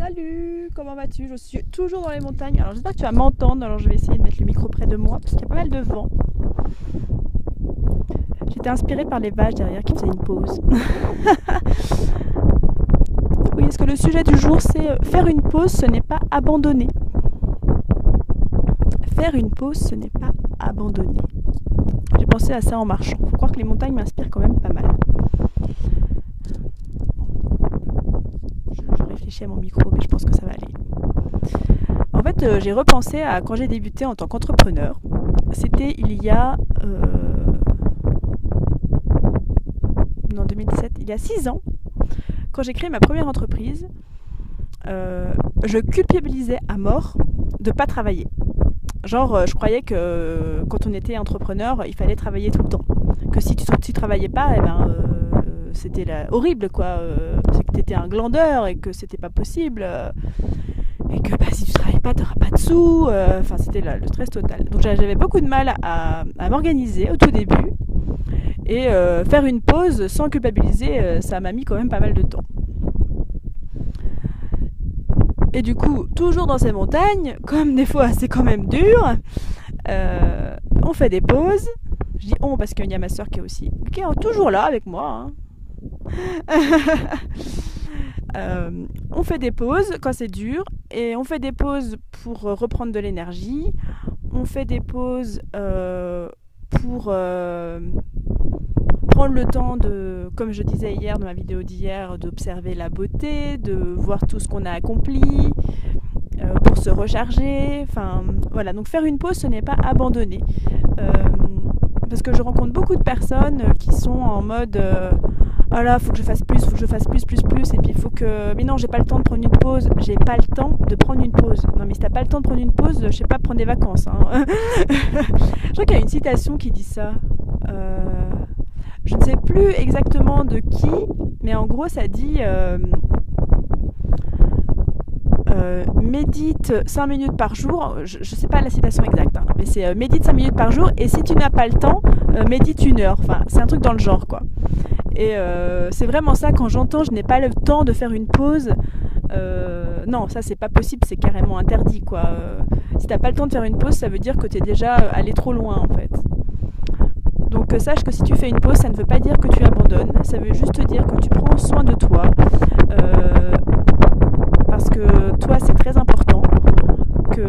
Salut, comment vas-tu? Je suis toujours dans les montagnes. Alors j'espère que tu vas m'entendre. Alors je vais essayer de mettre le micro près de moi parce qu'il y a pas mal de vent. J'étais inspirée par les vaches derrière qui faisaient une pause. Oui, est-ce que le sujet du jour c'est faire une pause, ce n'est pas abandonner. Faire une pause, ce n'est pas abandonner. J'ai pensé à ça en marchant. Faut croire que les montagnes m'inspirent quand même pas mal. Je réfléchis à mon micro, mais je pense que ça va aller. En fait, j'ai repensé à quand j'ai débuté en tant qu'entrepreneur. C'était il y a... non, 2017, il y a 6 ans, quand j'ai créé ma première entreprise, je culpabilisais à mort de ne pas travailler. Genre, je croyais que quand on était entrepreneur, il fallait travailler tout le temps. Que si tu travaillais pas, c'était horrible, quoi. C'est que tu étais un glandeur et que c'était pas possible. Et que si tu travailles pas, tu n'auras pas de sous. Enfin, c'était le stress total. Donc j'avais beaucoup de mal à m'organiser au tout début. Et faire une pause sans culpabiliser, ça m'a mis quand même pas mal de temps. Et du coup, toujours dans ces montagnes, comme des fois c'est quand même dur, on fait des pauses. Je dis on parce qu'il y a ma soeur qui est toujours là avec moi. On fait des pauses quand c'est dur et on fait des pauses pour reprendre de l'énergie. On fait des pauses pour prendre le temps de, comme je disais hier dans ma vidéo d'hier, d'observer la beauté, de voir tout ce qu'on a accompli, pour se recharger. Enfin, voilà. Donc faire une pause, ce n'est pas abandonner. Parce que je rencontre beaucoup de personnes qui sont en mode ah là, faut que je fasse plus, et puis il faut que... Mais non, j'ai pas le temps de prendre une pause, j'ai pas le temps de prendre une pause. Non mais si t'as pas le temps de prendre une pause, je sais pas, prendre des vacances. Hein. Je crois qu'il y a une citation qui dit ça. Je ne sais plus exactement de qui, mais en gros ça dit médite 5 minutes par jour. Je ne sais pas la citation exacte, hein, mais c'est médite 5 minutes par jour, et si tu n'as pas le temps, médite 1 heure. Enfin, c'est un truc dans le genre, quoi. Et c'est vraiment ça, quand j'entends je n'ai pas le temps de faire une pause, non, ça c'est pas possible, c'est carrément interdit, quoi. Si t'as pas le temps de faire une pause, ça veut dire que t'es déjà allé trop loin, en fait. Donc sache que si tu fais une pause, ça ne veut pas dire que tu abandonnes, ça veut juste dire que tu prends soin de toi, parce que toi c'est très important, que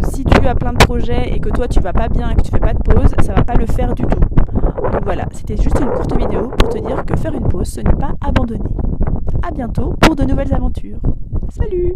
si tu as plein de projets et que toi tu vas pas bien et que tu fais pas de pause, ça va pas le faire du tout. Donc voilà, c'était juste une courte vidéo pour te dire que faire une pause, ce n'est pas abandonner. À bientôt pour de nouvelles aventures. Salut!